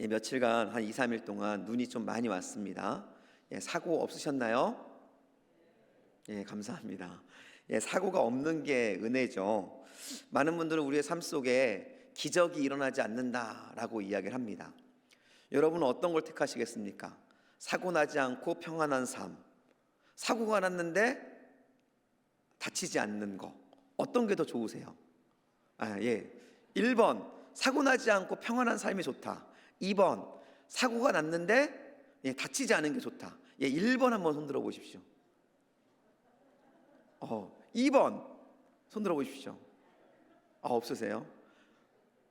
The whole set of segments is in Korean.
며칠간 한 2, 3일 동안 눈이 좀 많이 왔습니다. 사고 없으셨나요? 감사합니다. 사고가 없는 게 은혜죠. 많은 분들은 우리의 삶 속에 기적이 일어나지 않는다라고 이야기를 합니다. 여러분은 어떤 걸 택하시겠습니까? 사고 나지 않고 평안한 삶, 사고가 났는데 다치지 않는 거, 어떤 게 더 좋으세요? 1번 사고 나지 않고 평안한 삶이 좋다. 2번 사고가 났는데 다치지 않은 게 좋다. 1번 한번 손들어 보십시오. 2번 손들어 보십시오. 없으세요?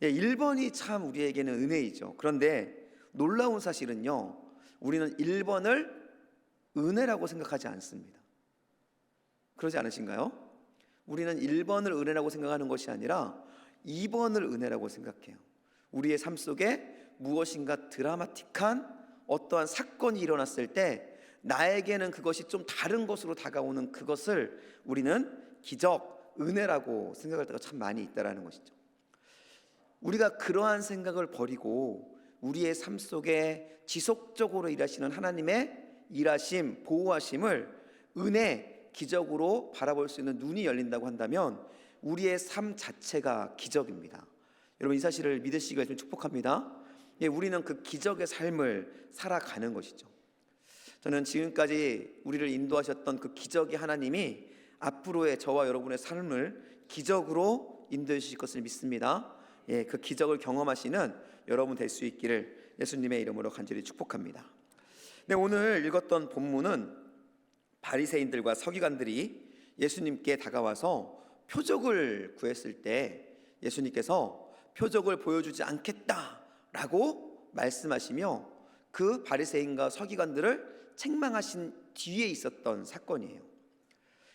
1번이 참 우리에게는 은혜이죠. 그런데 놀라운 사실은요, 우리는 1번을 은혜라고 생각하지 않습니다. 그러지 않으신가요? 우리는 1번을 은혜라고 생각하는 것이 아니라 2번을 은혜라고 생각해요. 우리의 삶 속에 무엇인가 드라마틱한 어떠한 사건이 일어났을 때 나에게는 그것이 좀 다른 것으로 다가오는 그것을 우리는 기적, 은혜라고 생각할 때가 참 많이 있다는 것이죠. 우리가 그러한 생각을 버리고 우리의 삶 속에 지속적으로 일하시는 하나님의 일하심, 보호하심을 은혜, 기적으로 바라볼 수 있는 눈이 열린다고 한다면 우리의 삶 자체가 기적입니다. 여러분, 이 사실을 믿으시기가 있으면 축복합니다. 우리는 그 기적의 삶을 살아가는 것이죠. 저는 지금까지 우리를 인도하셨던 그 기적의 하나님이 앞으로의 저와 여러분의 삶을 기적으로 인도해 주실 것을 믿습니다. 그 기적을 경험하시는 여러분 될 수 있기를 예수님의 이름으로 간절히 축복합니다. 오늘 읽었던 본문은 바리새인들과 서기관들이 예수님께 다가와서 표적을 구했을 때 예수님께서 표적을 보여주지 않겠다라고 말씀하시며 그 바리새인과 서기관들을 책망하신 뒤에 있었던 사건이에요.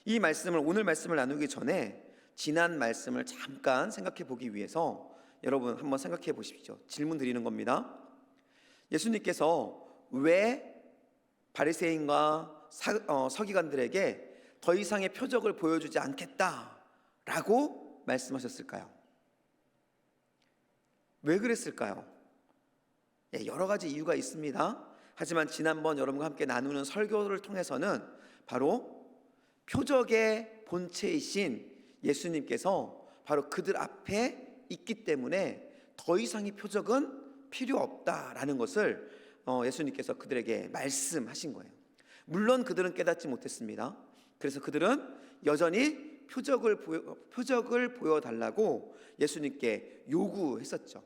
이 말씀을, 오늘 말씀을 나누기 전에 지난 말씀을 잠깐 생각해 보기 위해서 여러분 한번 생각해 보십시오. 질문 드리는 겁니다. 예수님께서 왜 바리새인과 서기관들에게 더 이상의 표적을 보여주지 않겠다라고 말씀하셨을까요? 왜 그랬을까요? 여러 가지 이유가 있습니다. 하지만 지난번 여러분과 함께 나누는 설교를 통해서는 바로 표적의 본체이신 예수님께서 바로 그들 앞에 있기 때문에 더 이상의 표적은 필요 없다라는 것을 예수님께서 그들에게 말씀하신 거예요. 물론 그들은 깨닫지 못했습니다. 그래서 그들은 여전히 표적을 보여달라고 예수님께 요구했었죠.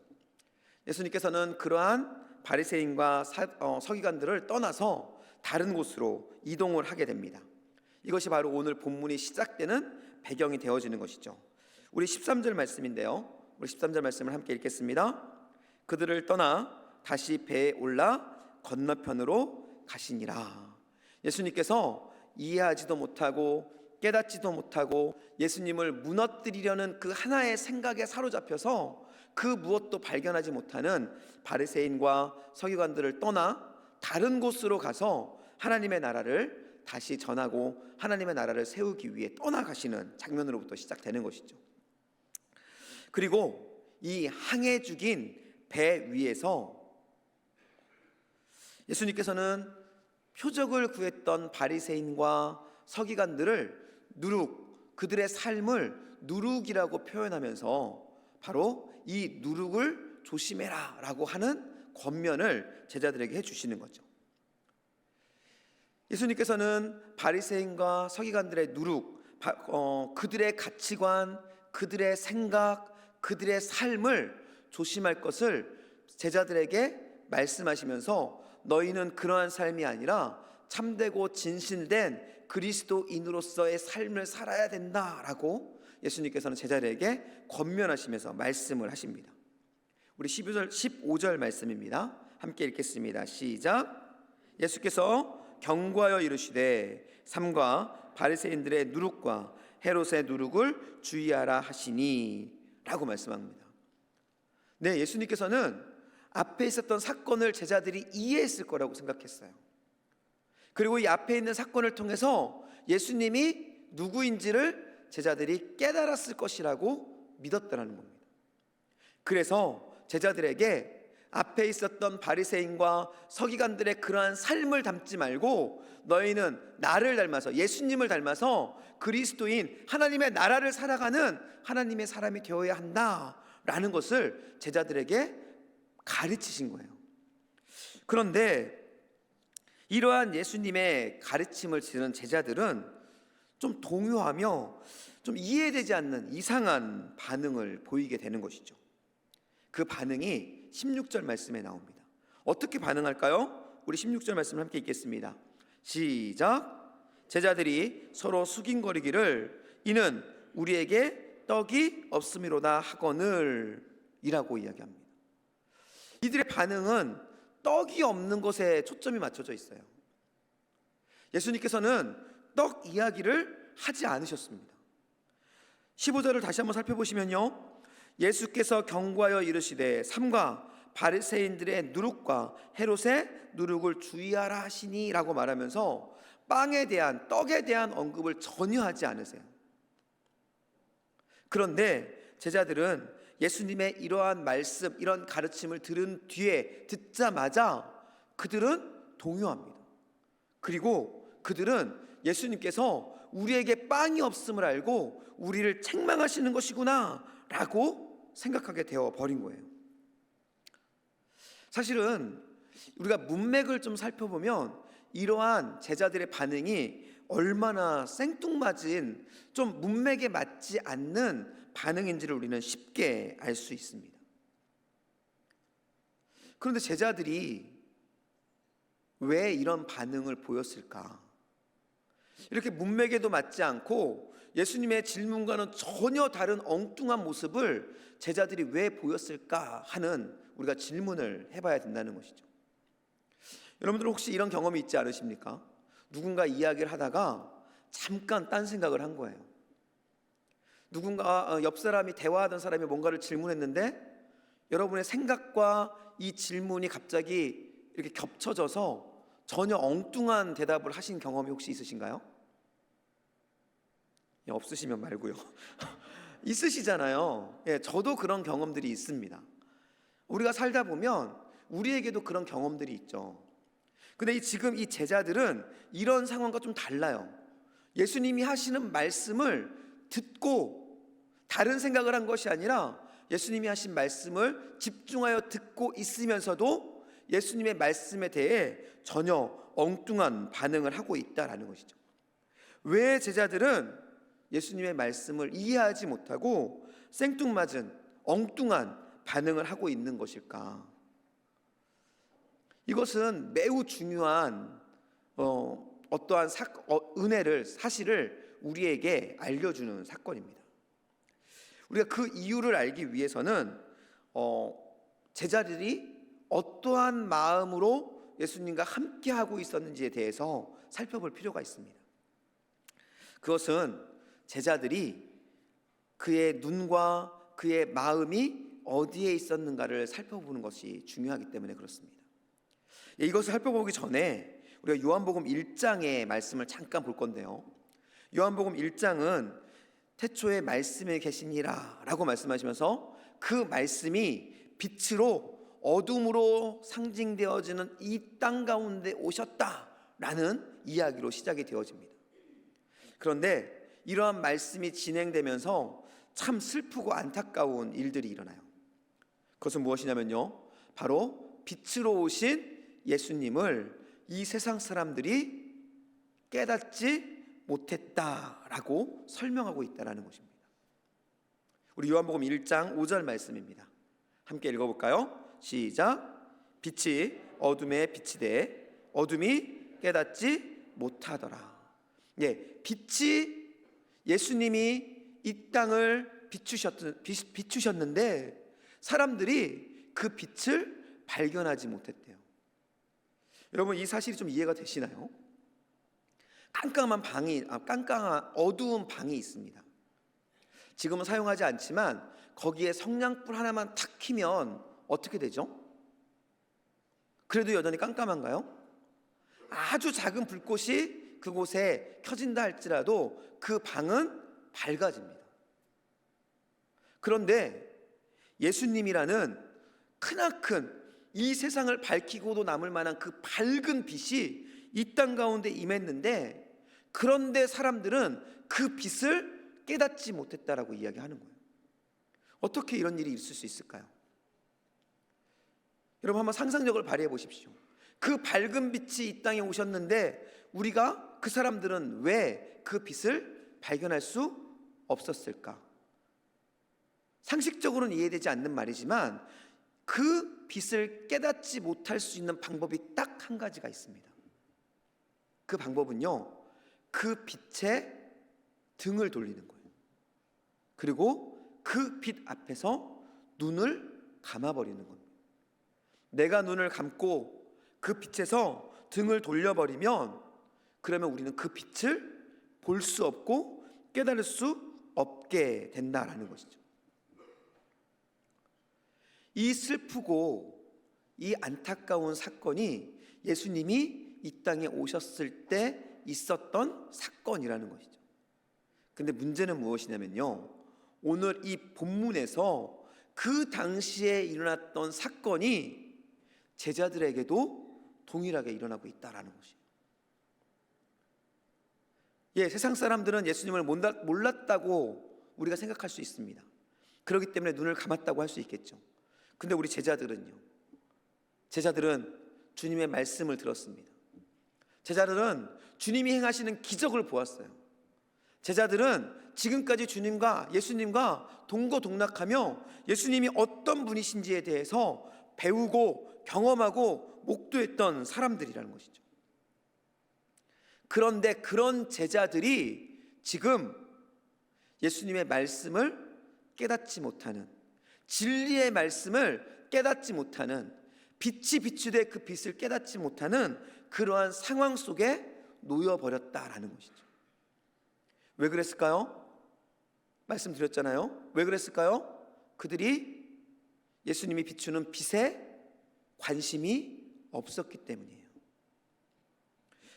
예수님께서는 그러한 바리새인과 서기관들을 떠나서 다른 곳으로 이동을 하게 됩니다. 이것이 바로 오늘 본문이 시작되는 배경이 되어지는 것이죠. 우리 13절 말씀인데요, 우리 13절 말씀을 함께 읽겠습니다. 그들을 떠나 다시 배에 올라 건너편으로 가시니라. 예수님께서 이해하지도 못하고 깨닫지도 못하고 예수님을 무너뜨리려는 그 하나의 생각에 사로잡혀서 그 무엇도 발견하지 못하는 바리새인과 서기관들을 떠나 다른 곳으로 가서 하나님의 나라를 다시 전하고 하나님의 나라를 세우기 위해 떠나가시는 장면으로부터 시작되는 것이죠. 그리고 이 항해 중인 배 위에서 예수님께서는 표적을 구했던 바리새인과 서기관들을 그들의 삶을 누룩이라고 표현하면서 바로 이 누룩을 조심해라 라고 하는 권면을 제자들에게 해주시는 거죠. 예수님께서는 바리새인과 서기관들의 누룩, 그들의 가치관, 그들의 생각, 그들의 삶을 조심할 것을 제자들에게 말씀하시면서 너희는 그러한 삶이 아니라 참되고 진실된 그리스도인으로서의 삶을 살아야 된다라고 예수님께서는 제자들에게 권면하시면서 말씀을 하십니다. 우리 15절 말씀입니다. 함께 읽겠습니다. 시작. 예수께서 경고하여 이르시되 삼가 바리새인들의 누룩과 헤롯의 누룩을 주의하라 하시니 라고 말씀합니다. 예수님께서는 앞에 있었던 사건을 제자들이 이해했을 거라고 생각했어요. 그리고 이 앞에 있는 사건을 통해서 예수님이 누구인지를 제자들이 깨달았을 것이라고 믿었다는 겁니다. 그래서 제자들에게 앞에 있었던 바리새인과 서기관들의 그러한 삶을 담지 말고 너희는 나를 닮아서, 예수님을 닮아서 그리스도인 하나님의 나라를 살아가는 하나님의 사람이 되어야 한다라는 것을 제자들에게 가르치신 거예요. 그런데 이러한 예수님의 가르침을 들은 제자들은 좀 동요하며 좀 이해되지 않는 이상한 반응을 보이게 되는 것이죠. 그 반응이 16절 말씀에 나옵니다. 어떻게 반응할까요? 우리 16절 말씀을 함께 읽겠습니다. 시작. 제자들이 서로 수긴거리기를 이는 우리에게 떡이 없음이로다 하거늘 이라고 이야기합니다. 이들의 반응은 떡이 없는 것에 초점이 맞춰져 있어요. 예수님께서는 떡 이야기를 하지 않으셨습니다. 15절을 다시 한번 살펴보시면요, 예수께서 경고하여 이르시되 삼가 바리새인들의 누룩과 헤롯의 누룩을 주의하라 하시니 라고 말하면서 빵에 대한, 떡에 대한 언급을 전혀 하지 않으세요. 그런데 제자들은 예수님의 이러한 말씀, 이런 가르침을 들은 뒤에, 듣자마자 그들은 동요합니다. 그리고 그들은 예수님께서 우리에게 빵이 없음을 알고 우리를 책망하시는 것이구나 라고 생각하게 되어 버린 거예요. 사실은 우리가 문맥을 좀 살펴보면 이러한 제자들의 반응이 얼마나 생뚱맞은, 좀 문맥에 맞지 않는 반응인지를 우리는 쉽게 알 수 있습니다. 그런데 제자들이 왜 이런 반응을 보였을까? 이렇게 문맥에도 맞지 않고 예수님의 질문과는 전혀 다른 엉뚱한 모습을 제자들이 왜 보였을까 하는 우리가 질문을 해봐야 된다는 것이죠. 여러분들 혹시 이런 경험이 있지 않으십니까? 누군가 이야기를 하다가 잠깐 딴 생각을 한 거예요. 누군가 옆 사람이, 대화하던 사람이 뭔가를 질문했는데 여러분의 생각과 이 질문이 갑자기 이렇게 겹쳐져서 전혀 엉뚱한 대답을 하신 경험이 혹시 있으신가요? 없으시면 말고요. 있으시잖아요. 예, 저도 그런 경험들이 있습니다. 우리가 살다 보면 우리에게도 그런 경험들이 있죠. 근데 지금 이 제자들은 이런 상황과 좀 달라요. 예수님이 하시는 말씀을 듣고 다른 생각을 한 것이 아니라 예수님이 하신 말씀을 집중하여 듣고 있으면서도 예수님의 말씀에 대해 전혀 엉뚱한 반응을 하고 있다라는 것이죠. 왜 제자들은 예수님의 말씀을 이해하지 못하고 생뚱맞은 엉뚱한 반응을 하고 있는 것일까? 이것은 매우 중요한 어떠한 은혜를, 사실을 우리에게 알려주는 사건입니다. 우리가 그 이유를 알기 위해서는 제자들이 어떠한 마음으로 예수님과 함께하고 있었는지에 대해서 살펴볼 필요가 있습니다. 그것은 제자들이 그의 눈과 그의 마음이 어디에 있었는가를 살펴보는 것이 중요하기 때문에 그렇습니다. 이것을 살펴보기 전에 우리가 요한복음 1장의 말씀을 잠깐 볼 건데요, 요한복음 1장은 태초에 말씀에 계시니라 라고 말씀하시면서 그 말씀이 빛으로 어둠으로 상징되어지는 이 땅 가운데 오셨다라는 이야기로 시작이 되어집니다. 그런데 이러한 말씀이 진행되면서 참 슬프고 안타까운 일들이 일어나요. 그것은 무엇이냐면요, 바로 빛으로 오신 예수님을 이 세상 사람들이 깨닫지 못했다라고 설명하고 있다는 것입니다. 우리 요한복음 1장 5절 말씀입니다. 함께 읽어볼까요? 시작. 빛이 어둠에 비치되 어둠이 깨닫지 못하더라. 예, 빛이, 예수님이 이 땅을 비추셨는데 사람들이 그 빛을 발견하지 못했대요. 여러분, 이 사실이 좀 이해가 되시나요? 깜깜한 어두운 방이 있습니다. 지금은 사용하지 않지만 거기에 성냥불 하나만 탁 켜면 어떻게 되죠? 그래도 여전히 깜깜한가요? 아주 작은 불꽃이 그곳에 켜진다 할지라도 그 방은 밝아집니다. 그런데 예수님이라는 크나큰 이 세상을 밝히고도 남을 만한 그 밝은 빛이 이 땅 가운데 임했는데, 그런데 사람들은 그 빛을 깨닫지 못했다라고 이야기하는 거예요. 어떻게 이런 일이 있을 수 있을까요? 여러분 한번 상상력을 발휘해 보십시오. 그 밝은 빛이 이 땅에 오셨는데 우리가, 그 사람들은 왜 그 빛을 발견할 수 없었을까? 상식적으로는 이해되지 않는 말이지만 그 빛을 깨닫지 못할 수 있는 방법이 딱 한 가지가 있습니다. 그 방법은요, 그 빛에 등을 돌리는 거예요. 그리고 그 빛 앞에서 눈을 감아버리는 겁니다. 내가 눈을 감고 그 빛에서 등을 돌려버리면, 그러면 우리는 그 빛을 볼 수 없고 깨달을 수 없게 된다라는 것이죠. 이 슬프고 이 안타까운 사건이 예수님이 이 땅에 오셨을 때 있었던 사건이라는 것이죠. 근데 문제는 무엇이냐면요, 오늘 이 본문에서 그 당시에 일어났던 사건이 제자들에게도 동일하게 일어나고 있다라는 것이에요. 세상 사람들은 예수님을 몰랐다고 우리가 생각할 수 있습니다. 그렇기 때문에 눈을 감았다고 할 수 있겠죠. 근데 우리 제자들은 주님의 말씀을 들었습니다. 제자들은 주님이 행하시는 기적을 보았어요. 제자들은 지금까지 예수님과 동거동락하며 예수님이 어떤 분이신지에 대해서 배우고 경험하고 목도했던 사람들이라는 것이죠. 그런데 그런 제자들이 지금 예수님의 말씀을 깨닫지 못하는, 진리의 말씀을 깨닫지 못하는, 빛이 비추되 그 빛을 깨닫지 못하는 그러한 상황 속에 놓여버렸다라는 것이죠. 왜 그랬을까요? 말씀드렸잖아요. 왜 그랬을까요? 그들이 예수님이 비추는 빛에 관심이 없었기 때문이에요.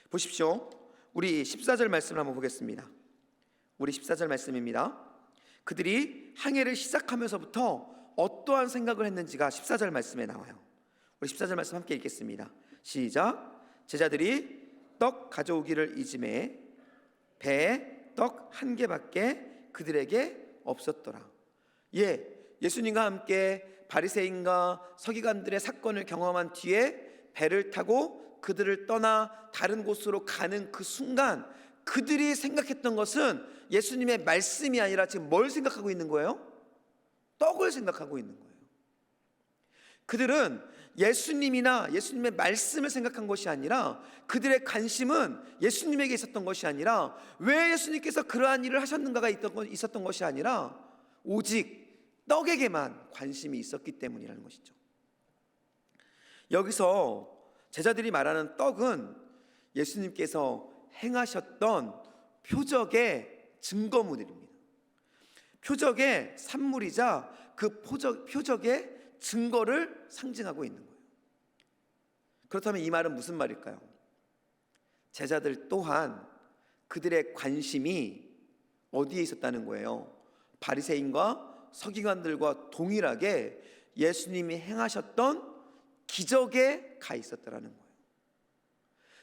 보십시오. 우리 14절 말씀을 한번 보겠습니다. 우리 14절 말씀입니다. 그들이 항해를 시작하면서부터 어떠한 생각을 했는지가 14절 말씀에 나와요. 우리 14절 말씀 함께 읽겠습니다. 시작. 제자들이 떡 가져오기를 이지매 배에 떡 한 개밖에 그들에게 없었더라. 예수님과 함께 바리새인과 서기관들의 사건을 경험한 뒤에 배를 타고 그들을 떠나 다른 곳으로 가는 그 순간, 그들이 생각했던 것은 예수님의 말씀이 아니라 지금 뭘 생각하고 있는 거예요? 떡을 생각하고 있는 거예요. 그들은 예수님이나 예수님의 말씀을 생각한 것이 아니라, 그들의 관심은 예수님에게 있었던 것이 아니라, 왜 예수님께서 그러한 일을 하셨는가가 있었던 것이 아니라 오직 떡에게만 관심이 있었기 때문이라는 것이죠. 여기서 제자들이 말하는 떡은 예수님께서 행하셨던 표적의 증거물입니다. 표적의 산물이자 그 표적의 증거를 상징하고 있는 거예요. 그렇다면 이 말은 무슨 말일까요? 제자들 또한 그들의 관심이 어디에 있었다는 거예요? 바리새인과 서기관들과 동일하게 예수님이 행하셨던 기적에 가 있었다라는 거예요.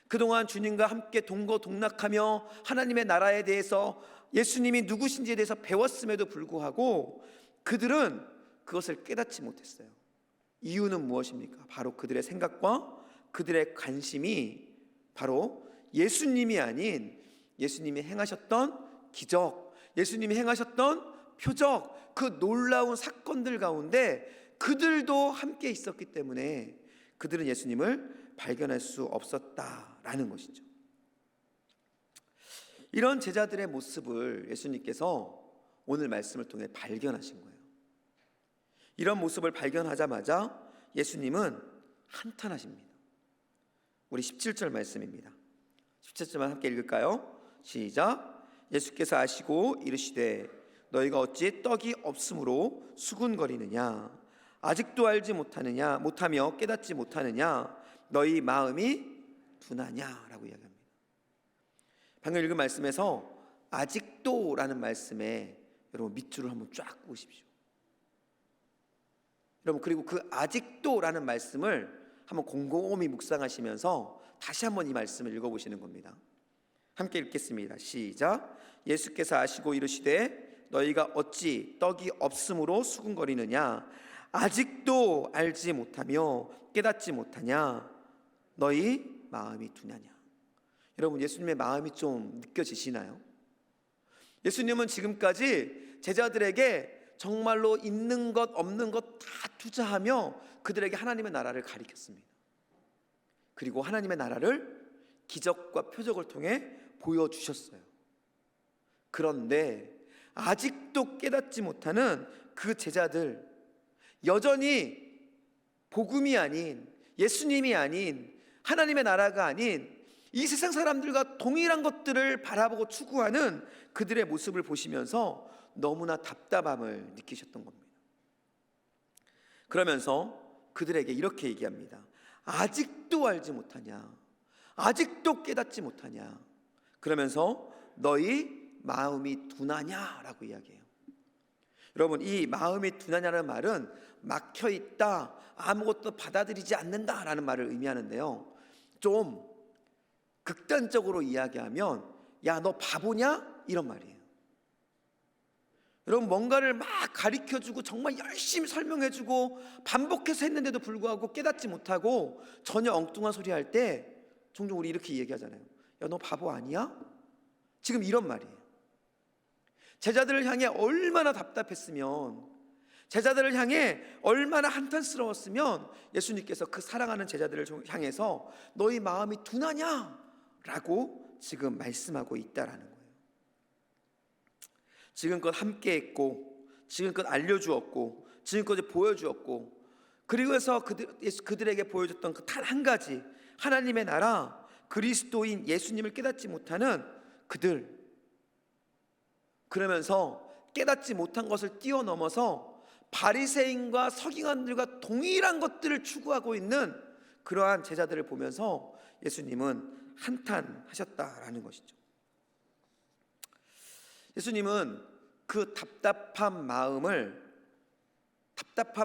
그동안 주님과 함께 동거동락하며 하나님의 나라에 대해서, 예수님이 누구신지에 대해서 배웠음에도 불구하고 그들은 그것을 깨닫지 못했어요. 이유는 무엇입니까? 바로 그들의 생각과 그들의 관심이 바로 예수님이 아닌 예수님이 행하셨던 기적, 예수님이 행하셨던 표적, 그 놀라운 사건들 가운데 그들도 함께 있었기 때문에 그들은 예수님을 발견할 수 없었다라는 것이죠. 이런 제자들의 모습을 예수님께서 오늘 말씀을 통해 발견하신 거예요. 이런 모습을 발견하자마자 예수님은 한탄하십니다. 우리 17절 말씀입니다. 17절만 함께 읽을까요? 시작. 예수께서 아시고 이르시되 너희가 어찌 떡이 없으므로 수군거리느냐? 아직도 알지 못하며 깨닫지 못하느냐? 너희 마음이 둔하냐라고 이야기합니다. 방금 읽은 말씀에서 아직도라는 말씀에 여러분 밑줄을 한번 쫙 그으십시오. 여러분, 그리고 그 아직도라는 말씀을 한번 곰곰이 묵상하시면서 다시 한번 이 말씀을 읽어보시는 겁니다. 함께 읽겠습니다. 시작. 예수께서 아시고 이르시되 너희가 어찌 떡이 없으므로 수군거리느냐? 아직도 알지 못하며 깨닫지 못하냐? 너희 마음이 둔하냐? 여러분, 예수님의 마음이 좀 느껴지시나요? 예수님은 지금까지 제자들에게 정말로 있는 것 없는 것 다 투자하며 그들에게 하나님의 나라를 가리켰습니다. 그리고 하나님의 나라를 기적과 표적을 통해 보여주셨어요. 그런데 아직도 깨닫지 못하는 그 제자들, 여전히 복음이 아닌, 예수님이 아닌, 하나님의 나라가 아닌 이 세상 사람들과 동일한 것들을 바라보고 추구하는 그들의 모습을 보시면서 너무나 답답함을 느끼셨던 겁니다. 그러면서 그들에게 이렇게 얘기합니다. 아직도 알지 못하냐? 아직도 깨닫지 못하냐? 그러면서 너희 마음이 둔하냐? 라고 이야기해요. 여러분, 이 마음이 둔하냐는 말은 막혀있다, 아무것도 받아들이지 않는다 라는 말을 의미하는데요, 좀 극단적으로 이야기하면 야, 너 바보냐? 이런 말이에요. 여러분, 뭔가를 막 가르쳐주고 정말 열심히 설명해주고 반복해서 했는데도 불구하고 깨닫지 못하고 전혀 엉뚱한 소리 할 때 종종 우리 이렇게 얘기하잖아요. 야, 너 바보 아니야? 지금 이런 말이에요. 제자들을 향해 얼마나 답답했으면, 제자들을 향해 얼마나 한탄스러웠으면 예수님께서 그 사랑하는 제자들을 향해서 너희 마음이 둔하냐? 라고 지금 말씀하고 있다라는 거예요. 지금껏 함께 했고, 지금껏 알려주었고, 지금껏 보여주었고, 그리고 해서 그들에게 보여줬던 그 단 한 가지, 하나님의 나라, 그리스도인 예수님을 깨닫지 못하는 그들, 그러면서 깨닫지 못한 것을 뛰어넘어서 바리새인과 서기관들과 동일한 것들을 추구하고 있는 그러한 제자들을 보면서 예수님은 한탄하셨다라는 것이죠. 예수님은 그 답답한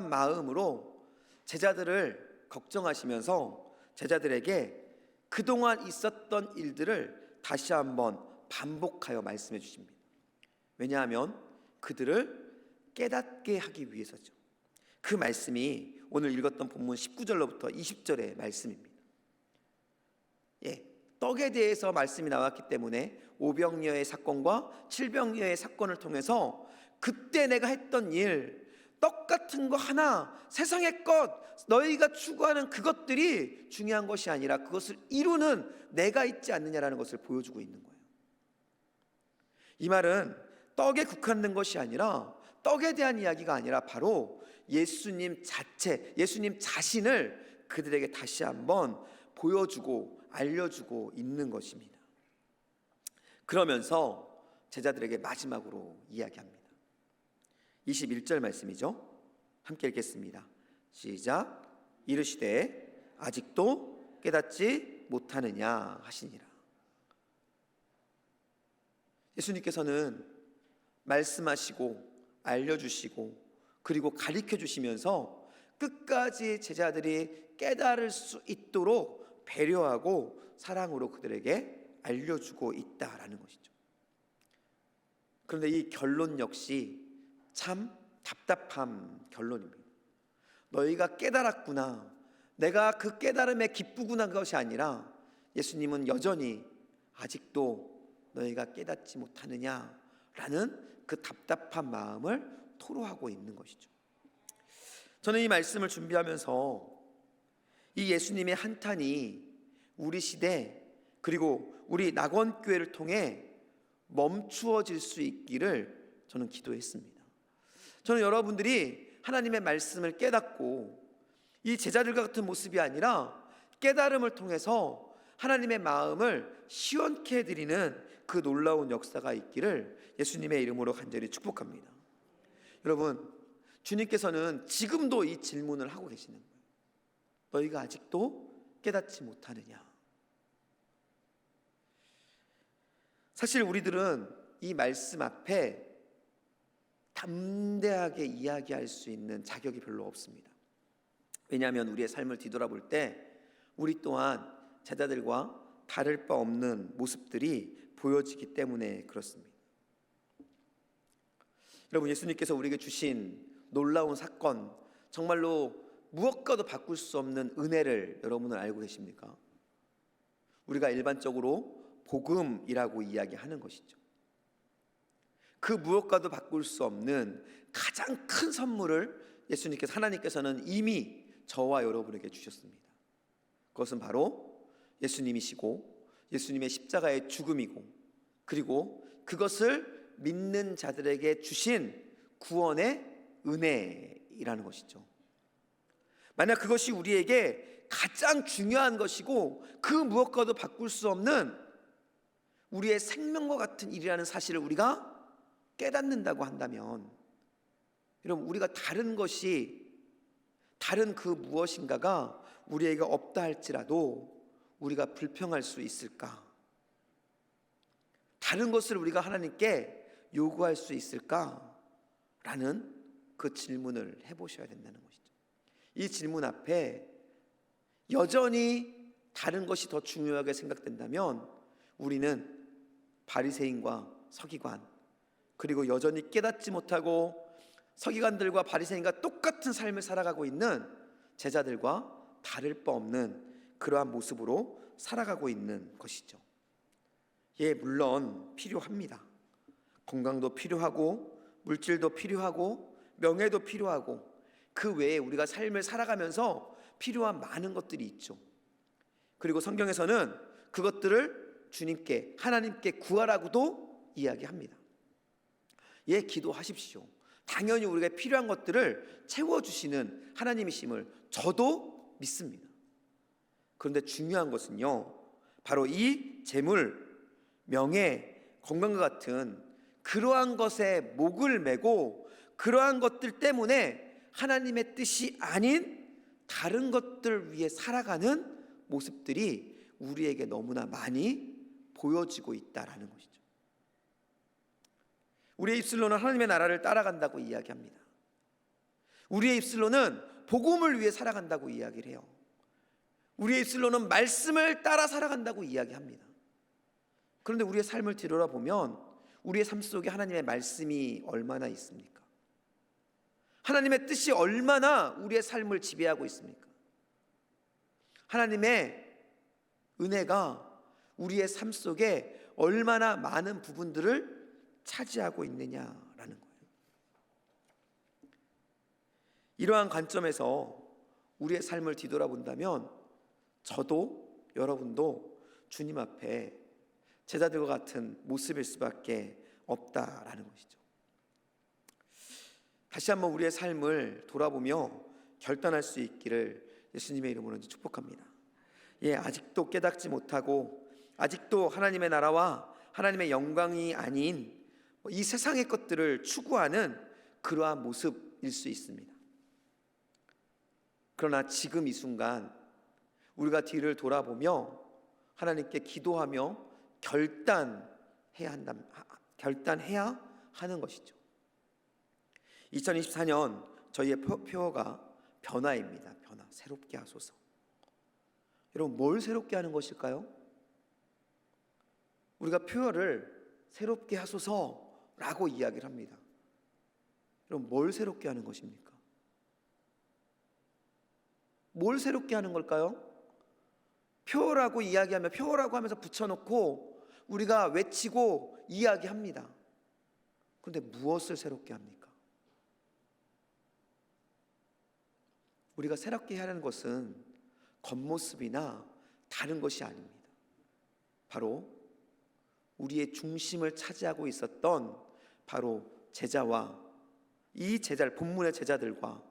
마음으로 제자들을 걱정하시면서 제자들에게 그동안 있었던 일들을 다시 한번 반복하여 말씀해 주십니다. 왜냐하면 그들을 깨닫게 하기 위해서죠. 그 말씀이 오늘 읽었던 본문 19절로부터 20절의 말씀입니다. 떡에 대해서 말씀이 나왔기 때문에 오병이어의 사건과 칠병이어의 사건을 통해서 그때 내가 했던 일, 떡 같은 거 하나, 세상의 것, 너희가 추구하는 그것들이 중요한 것이 아니라 그것을 이루는 내가 있지 않느냐라는 것을 보여주고 있는 거예요. 이 말은 떡에 국한된 것이 아니라, 떡에 대한 이야기가 아니라 바로 예수님 자체, 예수님 자신을 그들에게 다시 한번 보여주고 알려주고 있는 것입니다. 그러면서 제자들에게 마지막으로 이야기합니다. 21절 말씀이죠. 함께 읽겠습니다. 시작. 이르시되 아직도 깨닫지 못하느냐 하시니라. 예수님께서는 말씀하시고 알려주시고 그리고 가르쳐 주시면서 끝까지 제자들이 깨달을 수 있도록 배려하고 사랑으로 그들에게 알려주고 있다라는 것이죠. 그런데 이 결론 역시 참 답답한 결론입니다. 너희가 깨달았구나, 내가 그 깨달음에 기쁘구나, 그것이 아니라 예수님은 여전히 아직도 너희가 깨닫지 못하느냐라는 그 답답한 마음을 토로하고 있는 것이죠. 저는 이 말씀을 준비하면서 이 예수님의 한탄이 우리 시대 그리고 우리 낙원교회를 통해 멈추어질 수 있기를 저는 기도했습니다. 저는 여러분들이 하나님의 말씀을 깨닫고 이 제자들과 같은 모습이 아니라 깨달음을 통해서 하나님의 마음을 시원케 해드리는 그 놀라운 역사가 있기를 예수님의 이름으로 간절히 축복합니다. 여러분, 주님께서는 지금도 이 질문을 하고 계시는 거예요. 너희가 아직도 깨닫지 못하느냐? 사실 우리들은 이 말씀 앞에 담대하게 이야기할 수 있는 자격이 별로 없습니다. 왜냐하면 우리의 삶을 뒤돌아볼 때 우리 또한 제자들과 다를 바 없는 모습들이 보여지기 때문에 그렇습니다. 여러분, 예수님께서 우리에게 주신 놀라운 사건, 정말로 무엇과도 바꿀 수 없는 은혜를 여러분은 알고 계십니까? 우리가 일반적으로 복음이라고 이야기하는 것이죠. 그 무엇과도 바꿀 수 없는 가장 큰 선물을 예수님께서, 하나님께서는 이미 저와 여러분에게 주셨습니다. 그것은 바로 예수님이시고 예수님의 십자가의 죽음이고, 그리고 그것을 믿는 자들에게 주신 구원의 은혜이라는 것이죠. 만약 그것이 우리에게 가장 중요한 것이고 그 무엇과도 바꿀 수 없는 우리의 생명과 같은 일이라는 사실을 우리가 깨닫는다고 한다면, 여러분, 우리가 다른 그 무엇인가가 우리에게 없다 할지라도 우리가 불평할 수 있을까? 다른 것을 우리가 하나님께 요구할 수 있을까? 라는 그 질문을 해보셔야 된다는 것이죠. 이 질문 앞에 여전히 다른 것이 더 중요하게 생각된다면 우리는 바리새인과 서기관, 그리고 여전히 깨닫지 못하고 서기관들과 바리새인과 똑같은 삶을 살아가고 있는 제자들과 다를 바 없는 그러한 모습으로 살아가고 있는 것이죠. 예, 물론 필요합니다. 건강도 필요하고 물질도 필요하고 명예도 필요하고 그 외에 우리가 삶을 살아가면서 필요한 많은 것들이 있죠. 그리고 성경에서는 그것들을 주님께, 하나님께 구하라고도 이야기합니다. 예, 기도하십시오. 당연히 우리가 필요한 것들을 채워주시는 하나님이심을 저도 믿습니다. 그런데 중요한 것은요, 바로 이 재물, 명예, 건강과 같은 그러한 것에 목을 메고 그러한 것들 때문에 하나님의 뜻이 아닌 다른 것들 위해 살아가는 모습들이 우리에게 너무나 많이 보여지고 있다라는 것이죠. 우리의 입술로는 하나님의 나라를 따라간다고 이야기합니다. 우리의 입술로는 복음을 위해 살아간다고 이야기를 해요. 우리의 입술로는 말씀을 따라 살아간다고 이야기합니다. 그런데 우리의 삶을 뒤돌아보면 우리의 삶 속에 하나님의 말씀이 얼마나 있습니까? 하나님의 뜻이 얼마나 우리의 삶을 지배하고 있습니까? 하나님의 은혜가 우리의 삶 속에 얼마나 많은 부분들을 차지하고 있느냐라는 거예요. 이러한 관점에서 우리의 삶을 뒤돌아본다면 저도 여러분도 주님 앞에 제자들과 같은 모습일 수밖에 없다라는 것이죠. 다시 한번 우리의 삶을 돌아보며 결단할 수 있기를 예수님의 이름으로 축복합니다. 예, 아직도 깨닫지 못하고 아직도 하나님의 나라와 하나님의 영광이 아닌 이 세상의 것들을 추구하는 그러한 모습일 수 있습니다. 그러나 지금 이 순간 우리가 뒤를 돌아보며 하나님께 기도하며 결단해야 하는 것이죠. 2024년 저희의 표어가 변화입니다. 변화, 새롭게 하소서. 여러분, 뭘 새롭게 하는 것일까요? 우리가 표어를 새롭게 하소서라고 이야기를 합니다. 여러분, 뭘 새롭게 하는 것입니까? 뭘 새롭게 하는 걸까요? 표어라고 이야기하며 표어라고 하면서 붙여놓고 우리가 외치고 이야기합니다. 그런데 무엇을 새롭게 합니까? 우리가 새롭게 해야 하는 것은 겉모습이나 다른 것이 아닙니다. 바로 우리의 중심을 차지하고 있었던 바로 제자와 이 제자, 본문의 제자들과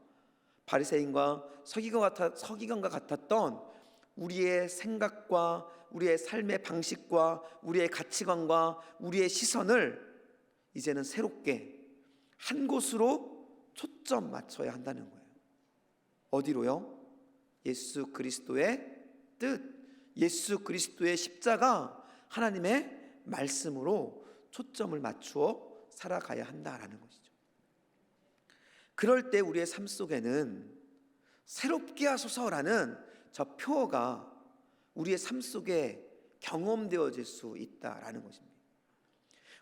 바리새인과 서기관과 같았던 우리의 생각과 우리의 삶의 방식과 우리의 가치관과 우리의 시선을 이제는 새롭게 한 곳으로 초점 맞춰야 한다는 거예요. 어디로요? 예수 그리스도의 뜻, 예수 그리스도의 십자가, 하나님의 말씀으로 초점을 맞추어 살아가야 한다라는 것이죠. 그럴 때 우리의 삶 속에는 새롭게 하소서라는 저 표어가 우리의 삶 속에 경험되어질 수 있다라는 것입니다.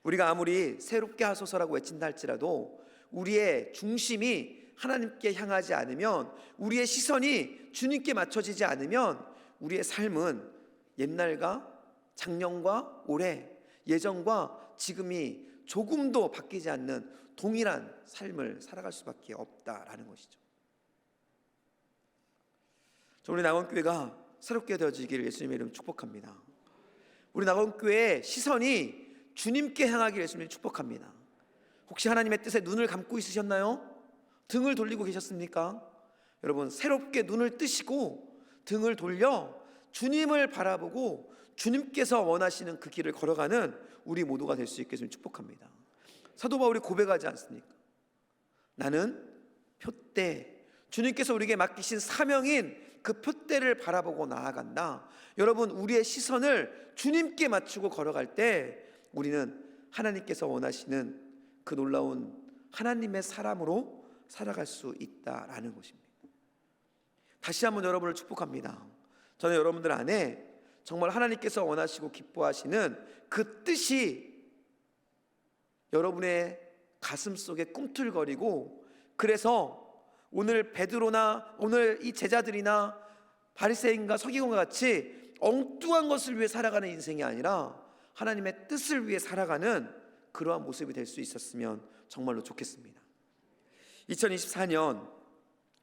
우리가 아무리 새롭게 하소서라고 외친다 할지라도 우리의 중심이 하나님께 향하지 않으면, 우리의 시선이 주님께 맞춰지지 않으면 우리의 삶은 옛날과 작년과 올해, 예전과 지금이 조금도 바뀌지 않는 동일한 삶을 살아갈 수밖에 없다라는 것이죠. 우리 낙원교회가 새롭게 되어지기를 예수님의 이름으로 축복합니다. 우리 낙원교회의 시선이 주님께 향하기를 예수님을 축복합니다. 혹시 하나님의 뜻에 눈을 감고 있으셨나요? 등을 돌리고 계셨습니까? 여러분, 새롭게 눈을 뜨시고 등을 돌려 주님을 바라보고 주님께서 원하시는 그 길을 걸어가는 우리 모두가 될 수 있게 좀 축복합니다. 사도 바울이 고백하지 않습니까? 나는 표대, 주님께서 우리에게 맡기신 사명인 그 표대를 바라보고 나아간다. 여러분, 우리의 시선을 주님께 맞추고 걸어갈 때 우리는 하나님께서 원하시는 그 놀라운 하나님의 사람으로 살아갈 수 있다라는 것입니다. 다시 한번 여러분을 축복합니다. 저는 여러분들 안에 정말 하나님께서 원하시고 기뻐하시는 그 뜻이 여러분의 가슴 속에 꿈틀거리고, 그래서 오늘 베드로나 오늘 이 제자들이나 바리새인과 서기관과 같이 엉뚱한 것을 위해 살아가는 인생이 아니라 하나님의 뜻을 위해 살아가는 그러한 모습이 될 수 있었으면 정말로 좋겠습니다. 2024년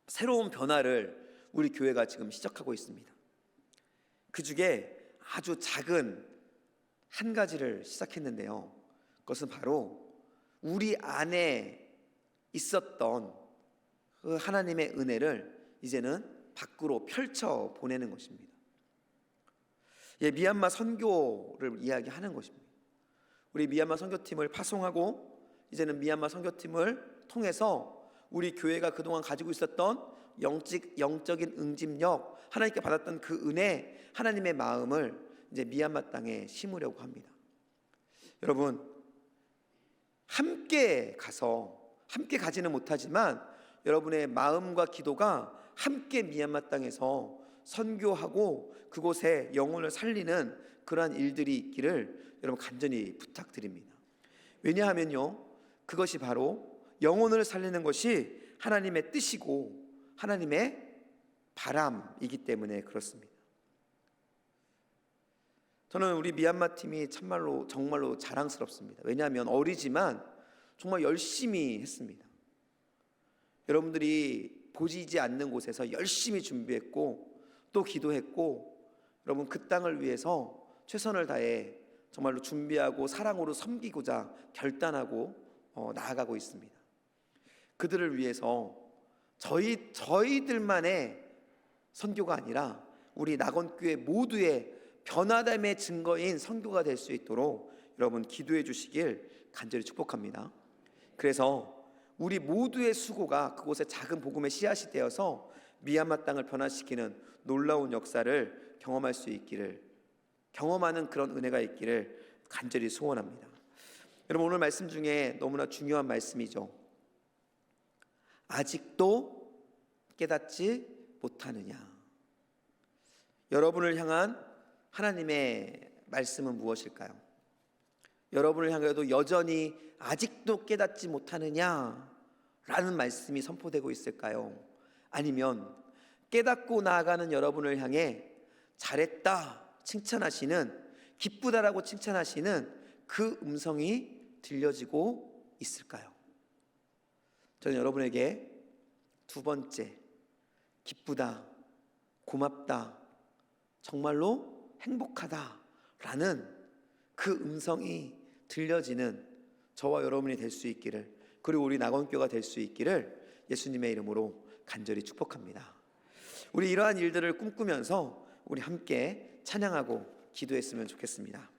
새로운 변화를 우리 교회가 지금 시작하고 있습니다. 그 중에 아주 작은 한 가지를 시작했는데요, 그것은 바로 우리 안에 있었던 그 하나님의 은혜를 이제는 밖으로 펼쳐 보내는 것입니다. 미얀마 선교를 이야기하는 것입니다. 우리 미얀마 선교팀을 파송하고 이제는 미얀마 선교팀을 통해서 우리 교회가 그동안 가지고 있었던 영적인 응집력, 하나님께 받았던 그 은혜, 하나님의 마음을 이제 미얀마 땅에 심으려고 합니다. 여러분, 함께 가지는 못하지만 여러분의 마음과 기도가 함께 미얀마 땅에서 선교하고 그곳에 영혼을 살리는 그러한 일들이 있기를 여러분 간절히 부탁드립니다. 왜냐하면요, 그것이 바로 영혼을 살리는 것이 하나님의 뜻이고 하나님의 바람이기 때문에 그렇습니다. 저는 우리 미얀마 팀이 정말로 자랑스럽습니다. 왜냐하면 어리지만 정말 열심히 했습니다. 여러분들이 보이지 않는 곳에서 열심히 준비했고 또 기도했고, 여러분 그 땅을 위해서 최선을 다해 정말로 준비하고 사랑으로 섬기고자 결단하고 나아가고 있습니다. 그들을 위해서 저희들만의 선교가 아니라 우리 낙원교회 모두의 변화됨의 증거인 선교가 될 수 있도록 여러분 기도해 주시길 간절히 축복합니다. 그래서 우리 모두의 수고가 그곳에 작은 복음의 씨앗이 되어서 미얀마 땅을 변화시키는 놀라운 역사를 경험할 수 있기를, 경험하는 그런 은혜가 있기를 간절히 소원합니다. 여러분, 오늘 말씀 중에 너무나 중요한 말씀이죠. 아직도 깨닫지 못하느냐. 여러분을 향한 하나님의 말씀은 무엇일까요? 여러분을 향해도 여전히 아직도 깨닫지 못하느냐 라는 말씀이 선포되고 있을까요? 아니면 깨닫고 나아가는 여러분을 향해 잘했다 칭찬하시는, 기쁘다라고 칭찬하시는 그 음성이 들려지고 있을까요? 저는 여러분에게 두 번째, 기쁘다, 고맙다, 정말로 행복하다라는 그 음성이 들려지는 저와 여러분이 될 수 있기를, 그리고 우리 낙원교가 될 수 있기를 예수님의 이름으로 간절히 축복합니다. 우리 이러한 일들을 꿈꾸면서 우리 함께 찬양하고 기도했으면 좋겠습니다.